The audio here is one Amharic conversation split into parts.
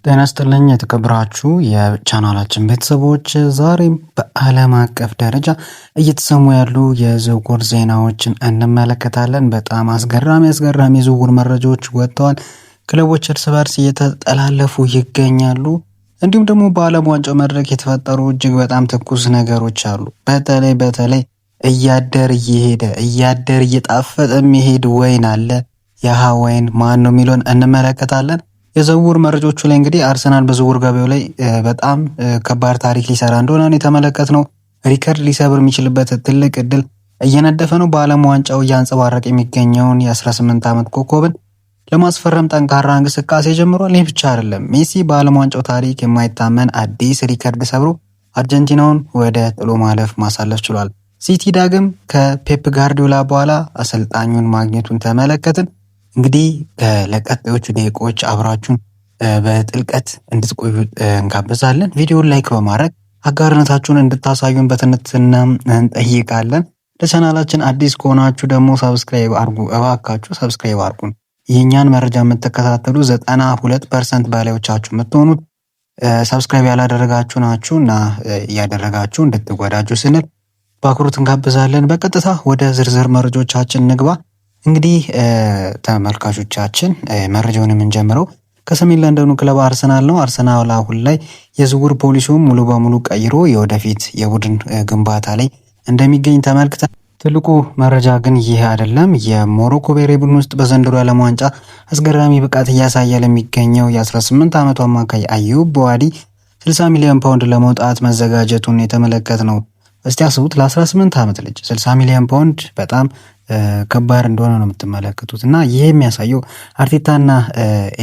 ጤና ይስጥልኝ የተከበራችሁ የቻናላችን ቤተሰቦች፣ ዛሬም በዓለም አቀፍ ደረጃ እየተሰሙ ያሉ የዝውውር ዜናዎችን እንመለከታለን። በጣም አስገራሚ የዝውውር መረጃዎች ወጥተዋል። ክለቦች እርስ በርስ እየተጠላለፉ ይገኛሉ። እንዲሁም ደግሞ በዓለም ዋንጫው መድረክ የተፈጠሩ እጅግ በጣም ትኩስ ነገሮች አሉ። በተለይ እያደር እየጣፈጠ የሚሄድ ወይን አለ። ያሃ ወይን ማን ነው የሚለውን እንመለከታለን። የዝውውር መረጃዎቹ ላይ እንግዲህ አርሰናል በዝውውር ገበያው ላይ በጣም ከባድ ታሪክ ሊሰራ እንደሆነ ነው የተመለከትነው። ሪከርድ ሊሰብር የሚችልበት ትልቅ እድል እየነደፈ ነው። በዓለም ዋንጫው እያንጸባረቀ የሚገኘውን የ18 ዓመት ኮከብን ለማስፈረም ጠንካራ እንቅስቃሴ ጀምሯል። ይህ ብቻ አይደለም። ሜሲ በዓለም ዋንጫው ታሪክ የማይታመን አዲስ ሪከርድ ሰብሮ አርጀንቲናውን ወደ ጥሎ ማለፍ ማሳለፍ ችሏል። ሲቲ ዳግም ከፔፕ ጋርዲዮላ በኋላ አሰልጣኙን ማግኘቱን ተመለከትን። እንግዲህ ለቀጣዮቹ ደቂቃዎች አብራችሁን በጥልቀት እንድትቆዩ እንጋብዛለን። ቪዲዮውን ላይክ በማድረግ አጋርነታችሁን እንድታሳዩን በትህትና እንጠይቃለን። ለቻናላችን አዲስ ከሆናችሁ ደግሞ ሰብስክራይብ አድርጉ፣ እባካችሁ ሰብስክራይብ አድርጉን። የእኛን መረጃ የምትከታተሉ 92% በላዮቻችሁ የምትሆኑት ሰብስክራይብ ያላደረጋችሁ ናችሁ እና እያደረጋችሁ እንድትወዳጁ ስንል በአክብሮት እንጋብዛለን። በቀጥታ ወደ ዝርዝር መረጃዎቻችን እንግባ። እንግዲህ ተመልካቾቻችን መረጃውን የምንጀምረው ከሰሜን ለንደኑ ክለብ አርሰናል ነው። አርሰናል አሁን ላይ የዝውውር ፖሊሲውን ሙሉ በሙሉ ቀይሮ የወደፊት የቡድን ግንባታ ላይ እንደሚገኝ ተመልክተን፣ ትልቁ መረጃ ግን ይህ አይደለም። የሞሮኮ ብሔራዊ ቡድን ውስጥ በዘንድሮ የዓለም ዋንጫ አስገራሚ ብቃት እያሳየ ለሚገኘው የ18 ዓመቱ አማካይ አዩብ በዋዲ 60 ሚሊዮን ፓውንድ ለመውጣት መዘጋጀቱን የተመለከት ነው። እስቲ አስቡት፣ ለ18 ዓመት ልጅ 60 ሚሊዮን ፓውንድ በጣም ከባድ እንደሆነ ነው የምትመለከቱት። እና ይህ የሚያሳየው አርቴታና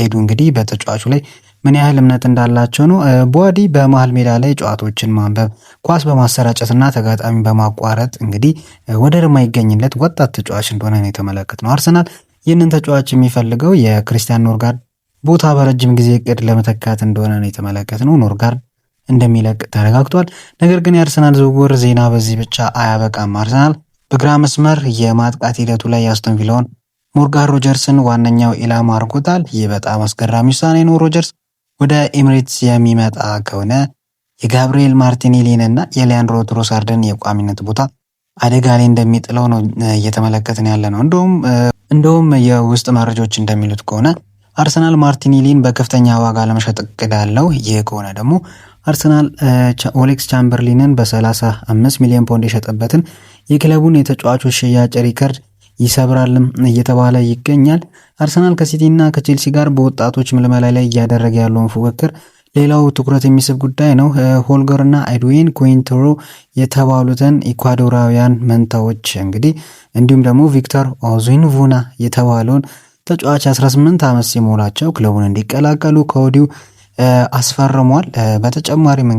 ኤዱ እንግዲህ በተጫዋቹ ላይ ምን ያህል እምነት እንዳላቸው ነው። ቦዋዲ በመሃል ሜዳ ላይ ጨዋታዎችን ማንበብ፣ ኳስ በማሰራጨትና ተጋጣሚ በማቋረጥ እንግዲህ ወደር የማይገኝለት ወጣት ተጫዋች እንደሆነ ነው የተመለከትነው። አርሰናል ይህንን ተጫዋች የሚፈልገው የክሪስቲያን ኖርጋርድ ቦታ በረጅም ጊዜ እቅድ ለመተካት እንደሆነ ነው የተመለከትነው። ኖርጋርድ እንደሚለቅ ተረጋግቷል። ነገር ግን የአርሰናል ዝውውር ዜና በዚህ ብቻ አያበቃም። አርሰናል በግራ መስመር የማጥቃት ሂደቱ ላይ ያስቶን ቪላውን ሞርጋን ሮጀርስን ዋነኛው ኢላማ አድርጎታል። ይህ በጣም አስገራሚ ውሳኔ ነው። ሮጀርስ ወደ ኤሚሬትስ የሚመጣ ከሆነ የጋብሪኤል ማርቲኔሊን እና የሊያንድሮ ትሮሳርድን የቋሚነት ቦታ አደጋ ላይ እንደሚጥለው ነው እየተመለከትን ያለ ነው። እንደውም የውስጥ መረጃዎች እንደሚሉት ከሆነ አርሰናል ማርቲኔሊን በከፍተኛ ዋጋ ለመሸጥ እቅድ አለው። ይህ ከሆነ ደግሞ አርሰናል ኦሌክስ ቻምበርሊንን በ35 ሚሊዮን ፓውንድ የሸጠበትን የክለቡን የተጫዋቾች ሽያጭ ሪከርድ ይሰብራልም እየተባለ ይገኛል። አርሰናል ከሲቲ እና ከቼልሲ ጋር በወጣቶች ምልመላ ላይ እያደረገ ያለውን ፉክክር ሌላው ትኩረት የሚስብ ጉዳይ ነው። ሆልገር እና ኤድዊን ኩዊንትሮ የተባሉትን ኢኳዶራውያን መንታዎች እንዲሁም ደግሞ ቪክተር ኦዙንቡና የተባለውን ተጫዋች 18 ዓመት ሲሞላቸው ክለቡን እንዲቀላቀሉ ከወዲሁ አስፈርሟል። በተጨማሪም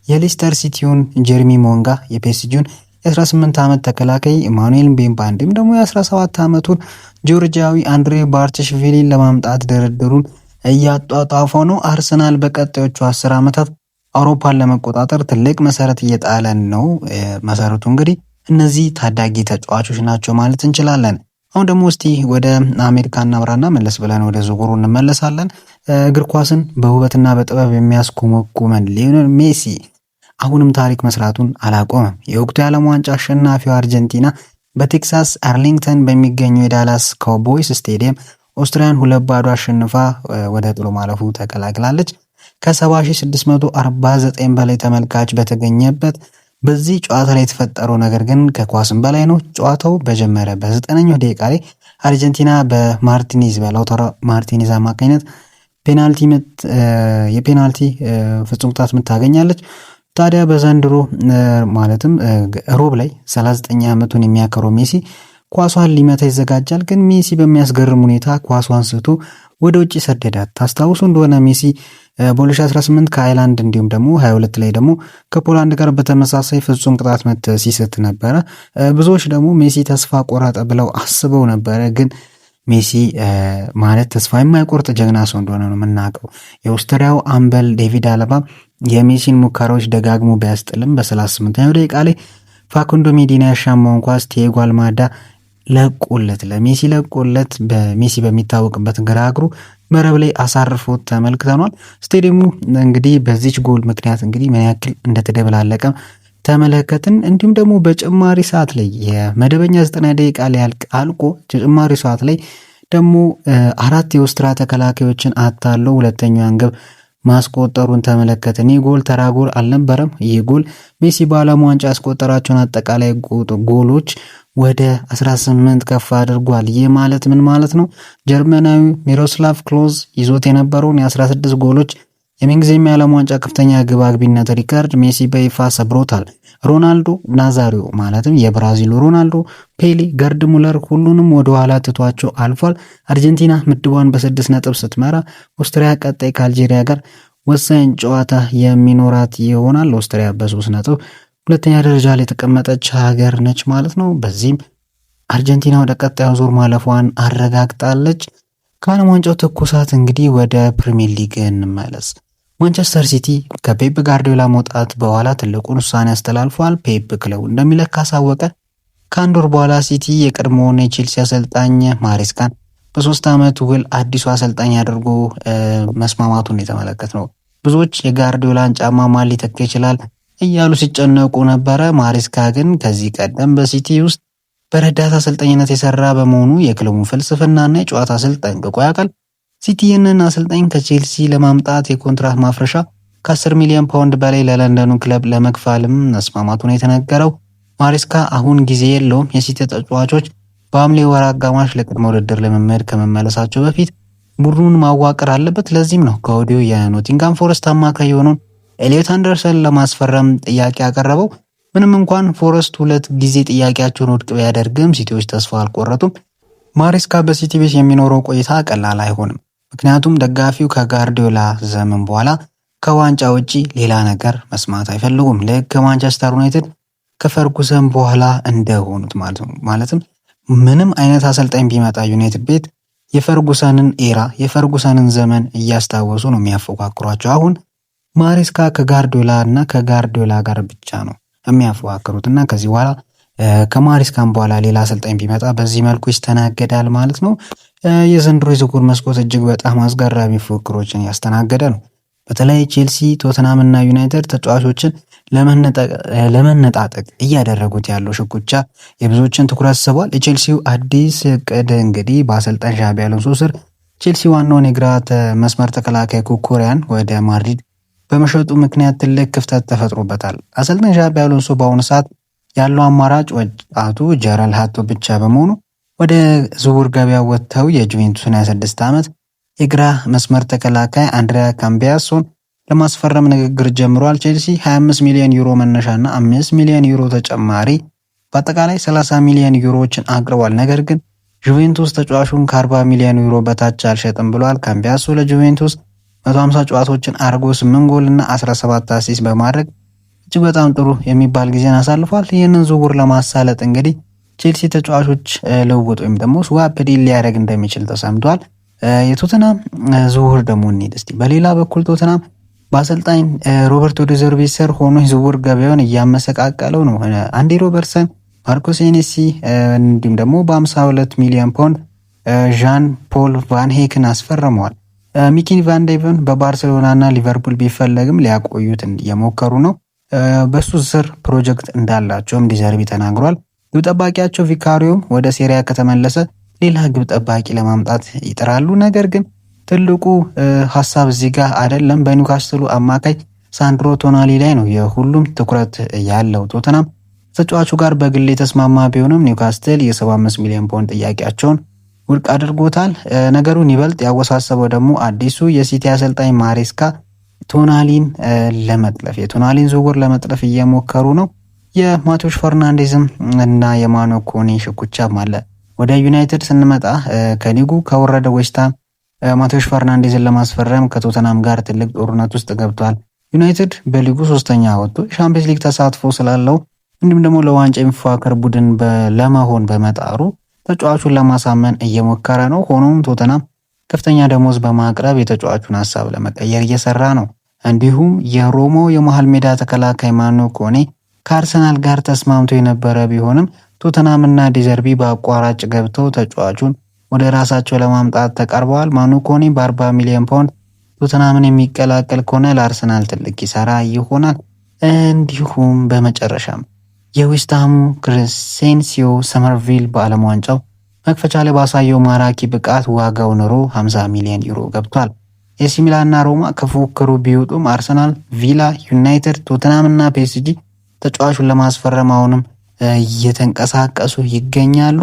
የሌስተር ሲቲውን ጀርሚ ሞንጋ፣ የፒኤስጂውን የ18 ዓመት ተከላካይ ኢማኑኤል ቤምባ እንዲሁም ደግሞ የ17 ዓመቱን ጆርጂያዊ አንድሬ ባርችሽቪሊን ለማምጣት ድርድሩን እያጧጧፈው ነው። አርሰናል በቀጣዮቹ 10 ዓመታት አውሮፓን ለመቆጣጠር ትልቅ መሰረት እየጣለ ነው። መሰረቱ እነዚህ ታዳጊ ተጫዋቾች ናቸው ማለት እንችላለን። አሁን ደግሞ እስቲ ወደ አሜሪካ እናምራና መለስ ብለን ወደ ዝውውሩ እንመለሳለን። እግር ኳስን በውበትና በጥበብ የሚያስኮመኩመን ሊዮኔል ሜሲ አሁንም ታሪክ መስራቱን አላቆመም። የወቅቱ የዓለም ዋንጫ አሸናፊው አርጀንቲና በቴክሳስ አርሊንግተን በሚገኘው የዳላስ ካውቦይስ ስቴዲየም ኦስትሪያን 2-0 አሸንፋ ወደ ጥሎ ማለፉ ተቀላቅላለች። ከ70,649 በላይ ተመልካች በተገኘበት በዚህ ጨዋታ ላይ የተፈጠረው ነገር ግን ከኳስም በላይ ነው። ጨዋታው በጀመረ በ9ኛው ደቂቃ ላይ አርጀንቲና በላውታሮ ማርቲኔዝ አማካኝነት የፔናልቲ ፍጹም ቅጣት ምት ታገኛለች። ታዲያ በዘንድሮ ማለትም ሮብ ላይ 39 ዓመቱን የሚያከረው ሜሲ ኳሷን ሊመታ ይዘጋጃል። ግን ሜሲ በሚያስገርም ሁኔታ ኳሷን ስቶ ወደ ውጭ ሰደዳት። ታስታውሱ እንደሆነ ሜሲ በ2018 ከአይላንድ እንዲሁም ደግሞ 22 ላይ ደግሞ ከፖላንድ ጋር በተመሳሳይ ፍጹም ቅጣት ምት ሲስት ነበረ። ብዙዎች ደግሞ ሜሲ ተስፋ ቆረጠ ብለው አስበው ነበረ። ግን ሜሲ ማለት ተስፋ የማይቆርጥ ጀግና ሰው እንደሆነ ነው የምናውቀው። የኦስትሪያው አምበል ዴቪድ አለባ የሜሲን ሙከራዎች ደጋግሞ ቢያስጥልም በ38ኛው ደቂቃ ላይ ፋኩንዶ ሜዲና ያሻማውን ኳስ ቲያጎ አልማዳ ለቆለት በሜሲ በሚታወቅበት ግራ እግሩ መረብ ላይ አሳርፎት ተመልክተናል። ስቴዲየሙ እንግዲህ በዚች ጎል ምክንያት እንግዲህ ምን ያክል እንደተደበላለቀ ተመለከትን። እንዲሁም ደግሞ በጭማሪ ሰዓት ላይ የመደበኛ 90 ደቂቃ ላይ አልቆ ተጨማሪ ሰዓት ላይ ደግሞ 4 የኦስትሪያ ተከላካዮችን አታለው ሁለተኛውን ግብ ማስቆጠሩን ተመለከትን። ይህ ጎል ተራ ጎል አልነበረም። ይህ ጎል ሜሲ በዓለም ዋንጫ ያስቆጠራቸውን አጠቃላይ ጎሎች ወደ 18 ከፍ አድርጓል። ይህ ማለት ምን ማለት ነው? ጀርመናዊ ሚሮስላቭ ክሎዝ ይዞት የነበረውን የ16 ጎሎች የምንጊዜም የዓለም ዋንጫ ከፍተኛ ግብ አግቢነት ሪከርድ ሜሲ በይፋ ሰብሮታል። ሮናልዶ ናዛሪዮ ማለትም የብራዚሉ ሮናልዶ፣ ፔሌ፣ ገርድ ሙለር ሁሉንም ወደ ኋላ ትቷቸው አልፏል። አርጀንቲና ምድቧን በ6 ነጥብ ስትመራ ኦስትሪያ ቀጣይ ከአልጄሪያ ጋር ወሳኝ ጨዋታ የሚኖራት ይሆናል። ኦስትሪያ በ3 ነጥብ ሁለተኛ ደረጃ ላይ የተቀመጠች ሀገር ነች ማለት ነው። በዚህም አርጀንቲና ወደ ቀጣዩ ዙር ማለፏን አረጋግጣለች። ከዓለም ዋንጫው ትኩሳት እንግዲህ ወደ ፕሪሚየር ሊግ እንመለስ። ማንቸስተር ሲቲ ከፔፕ ጋርዲዮላ መውጣት በኋላ ትልቁን ውሳኔ አስተላልፏል። ፔፕ ክለቡ እንደሚለቅ ካሳወቀ ከአንድ ወር በኋላ ሲቲ የቀድሞውን የቼልሲ አሰልጣኝ ማሬስካን በ3 ዓመት ውል አዲሱ አሰልጣኝ አድርጎ መስማማቱን የተመለከት ነው። ብዙዎች የጋርዲዮላን ጫማ ማን ሊተካ ይችላል እያሉ ሲጨነቁ ነበረ። ማሬስካ ግን ከዚህ ቀደም በሲቲ ውስጥ በረዳት አሰልጣኝነት የሰራ በመሆኑ የክለቡን ፍልስፍናና የጨዋታ ስልት ጠንቅቆ ያውቃል። ሲቲ ይህንን አሰልጣኝ ከቼልሲ ለማምጣት የኮንትራት ማፍረሻ ከ10 ሚሊዮን ፓውንድ በላይ ለለንደኑ ክለብ ለመክፈልም መስማማቱን የተነገረው። ማሬስካ አሁን ጊዜ የለውም። የሲቲ ተጫዋቾች በሐምሌ ወር አጋማሽ ለቅድመ ውድድር ልምምድ ከመመለሳቸው በፊት ቡድኑን ማዋቀር አለበት። ለዚህም ነው ከወዲሁ የኖቲንጋም ፎረስት አማካይ የሆነውን ኤሊዮት አንደርሰን ለማስፈረም ጥያቄ ያቀረበው። ምንም እንኳን ፎረስት 2 ጊዜ ጥያቄያቸውን ውድቅ ቢያደርግም ሲቲዎች ተስፋ አልቆረጡም። ማሬስካ በሲቲ ቤት የሚኖረው ቆይታ ቀላል አይሆንም። ምክንያቱም ደጋፊው ከጋርዲዮላ ዘመን በኋላ ከዋንጫ ውጪ ሌላ ነገር መስማት አይፈልጉም። ልክ ከማንቸስተር ዩናይትድ ከፈርጉሰን በኋላ እንደሆኑት ማለት ነው። ማለትም ምንም አይነት አሰልጣኝ ቢመጣ ዩናይትድ ቤት የፈርጉሰንን ኤራ የፈርጉሰንን ዘመን እያስታወሱ ነው የሚያፎካክሯቸው። አሁን ማሬስካ ከጋርዲዮላ ጋር ብቻ ነው የሚያፎካክሩት እና ከዚህ በኋላ ከማሬስካም በኋላ ሌላ አሰልጣኝ ቢመጣ በዚህ መልኩ ይስተናገዳል ማለት ነው። የዘንድሮ የዝውውር መስኮት እጅግ በጣም አስገራሚ ፉክክሮችን ያስተናገደ ነው። በተለይ ቼልሲ፣ ቶተናም እና ዩናይትድ ተጫዋቾችን ለመነጣጠቅ እያደረጉት ያለው ሽኩቻ የብዙዎችን ትኩረት ስቧል። የቼልሲው አዲስ እቅድ እንግዲህ በአሰልጣኝ ዣቢ አሎንሶ ስር ቼልሲ ዋናውን የግራ መስመር ተከላካይ ኩኩሪያን ወደ ማድሪድ በመሸጡ ምክንያት ትልቅ ክፍተት ተፈጥሮበታል። አሰልጣኝ ዣቢ አሎንሶ በአሁኑ ሰዓት ያለው አማራጭ ወጣቱ ጀራል ሃቶ ብቻ በመሆኑ ወደ ዝውውር ገበያ ወጥተው የጁቬንቱስን 26 ዓመት የግራ መስመር ተከላካይ አንድሪያ ካምቢያሶን ለማስፈረም ንግግር ጀምሯል። ቼልሲ 25 ሚሊዮን ዩሮ መነሻና 5 ሚሊዮን ዩሮ ተጨማሪ በአጠቃላይ 30 ሚሊዮን ዩሮዎችን አቅርቧል። ነገር ግን ጁቬንቱስ ተጫዋቹን ከ40 ሚሊዮን ዩሮ በታች አልሸጥም ብሏል። ካምቢያሶ ለጁቬንቱስ 150 ጨዋታዎችን አድርጎ 8 ጎልና 17 አሲስት በማድረግ እጅግ በጣም ጥሩ የሚባል ጊዜን አሳልፏል። ይህንን ዝውውር ለማሳለጥ እንግዲህ ቼልሲ ተጫዋቾች ልውውጥ ወይም ደግሞ ስዋፕ ዲል ሊያደርግ እንደሚችል ተሰምቷል። የቶተናም ዝውውር ደግሞ እንሂድ እስቲ። በሌላ በኩል ቶተናም በአሰልጣኝ ሮበርቶ ዲ ዘርቢ ስር ሆኖ የዝውውር ገበያውን እያመሰቃቀለው ነው። አንዲ ሮበርትሰን፣ ማርኮ ሴኔሲ እንዲሁም ደግሞ በ52 ሚሊዮን ፓውንድ ዣን ፖል ቫን ሄክን አስፈርመዋል። ሚኪን ቫን ዴቨን በባርሴሎና እና ሊቨርፑል ቢፈለግም ሊያቆዩት እየሞከሩ ነው። በሱ ስር ፕሮጀክት እንዳላቸውም ዲ ዘርቢ ተናግሯል። ግብ ጠባቂያቸው ቪካሪዮም ወደ ሴሪያ ከተመለሰ ሌላ ግብ ጠባቂ ለማምጣት ይጥራሉ። ነገር ግን ትልቁ ሀሳብ እዚህ ጋር አይደለም። በኒውካስትሉ አማካይ ሳንድሮ ቶናሊ ላይ ነው የሁሉም ትኩረት ያለው። ቶተናም ተጫዋቹ ጋር በግል የተስማማ ቢሆንም ኒውካስትል የ75 ሚሊዮን ፓውንድ ጥያቄያቸውን ውድቅ አድርጎታል። ነገሩን ይበልጥ ያወሳሰበው ደግሞ አዲሱ የሲቲ አሰልጣኝ ማሬስካ የቶናሊን ዝውውር ለመጥለፍ እየሞከሩ ነው። የማቴዎስ ፈርናንዴዝም እና የማኖ ኮኔ ሽኩቻም አለ። ወደ ዩናይትድ ስንመጣ ከሊጉ ከወረደ ዌስትሃም ማቴዎስ ፈርናንዴዝን ለማስፈረም ከቶተናም ጋር ትልቅ ጦርነት ውስጥ ገብቷል። ዩናይትድ በሊጉ 3ኛ ወጥቶ ሻምፒየንስ ሊግ ተሳትፎ ስላለው እንዲሁም ደግሞ ለዋንጫ የሚፎካከር ቡድን ለመሆን በመጣሩ ተጫዋቹን ለማሳመን እየሞከረ ነው። ሆኖም ቶተናም ከፍተኛ ደሞዝ በማቅረብ የተጫዋቹን ሀሳብ ለመቀየር እየሰራ ነው። እንዲሁም የሮሞ የመሃል ሜዳ ተከላካይ ማኖ ኮኔ ከአርሰናል ጋር ተስማምቶ የነበረ ቢሆንም ቶተናም እና ዲዘርቢ በአቋራጭ ገብተው ተጫዋቹን ወደ ራሳቸው ለማምጣት ተቃርበዋል። ማኑ ኮኒ በ40 ሚሊዮን ፓውንድ ቶተንሃምን የሚቀላቀል ከሆነ ለአርሰናል ትልቅ ኪሳራ ይሆናል። እንዲሁም በመጨረሻም የዌስትሃሙ ክሬሴንሲዮ ሰመርቪል በዓለም ዋንጫው መክፈቻ ላይ ባሳየው ማራኪ ብቃት ዋጋው ኑሮ 50 ሚሊዮን ዩሮ ገብቷል። ኤሲ ሚላንና ሮማ ከፉክክሩ ቢወጡም አርሰናል፣ ቪላ፣ ዩናይትድ፣ ቶተንሃም እና ፒኤስጂ ተጫዋቹን ለማስፈረም አሁንም እየተንቀሳቀሱ ይገኛሉ።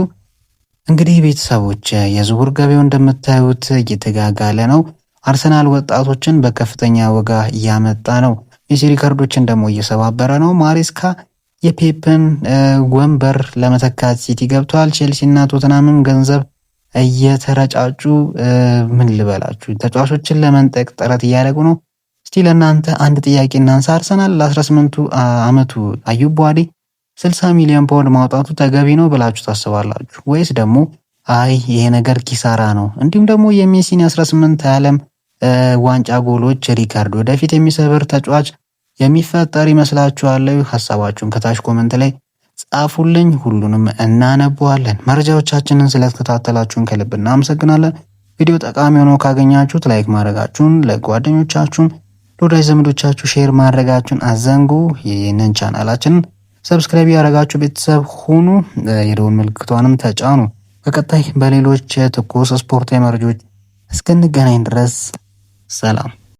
እንግዲህ ቤተሰቦች የዝውውር ገበያው እንደምታዩት እየተጋጋለ ነው። አርሰናል ወጣቶችን በከፍተኛ ዋጋ እያመጣ ነው። ሜሲ ሪከርዶችን ደግሞ እየሰባበረ ነው። ማሬስካ የፔፕን ወንበር ለመተካት ሲቲ ገብቷል። ቼልሲ እና ቶተንሃምም ገንዘብ እየተረጫጩ ምን ልበላችሁ ተጫዋቾችን ለመንጠቅ ጥረት እያደረጉ ነው። እስቲ ለእናንተ አንድ ጥያቄ እናንሳ። አርሰናል ለ18 ዓመቱ አዩብ ቡዋዴ 60 ሚሊዮን ፓውንድ ማውጣቱ ተገቢ ነው ብላችሁ ታስባላችሁ ወይስ ደግሞ አይ ይሄ ነገር ኪሳራ ነው? እንዲሁም ደግሞ የሜሲን 18 የዓለም ዋንጫ ጎሎች ሪካርድ ወደፊት የሚሰብር ተጫዋች የሚፈጠር ይመስላችኋል? ሀሳባችሁን ከታች ኮመንት ላይ ጻፉልኝ፣ ሁሉንም እናነበዋለን። መረጃዎቻችንን ስለተከታተላችሁን ከልብ እናመሰግናለን። ቪዲዮ ጠቃሚ ሆኖ ካገኛችሁት ላይክ ማድረጋችሁን፣ ለጓደኞቻችሁን ለወዳጅ ዘመዶቻችሁ ሼር ማድረጋችሁን አዘንጉ። ይህንን ቻናላችንን ሰብስክራይብ ያደረጋችሁ ቤተሰብ ሁኑ፣ የደወል ምልክቷንም ተጫኑ። በቀጣይ በሌሎች ትኩስ ስፖርታዊ መረጃዎች እስክንገናኝ ድረስ ሰላም።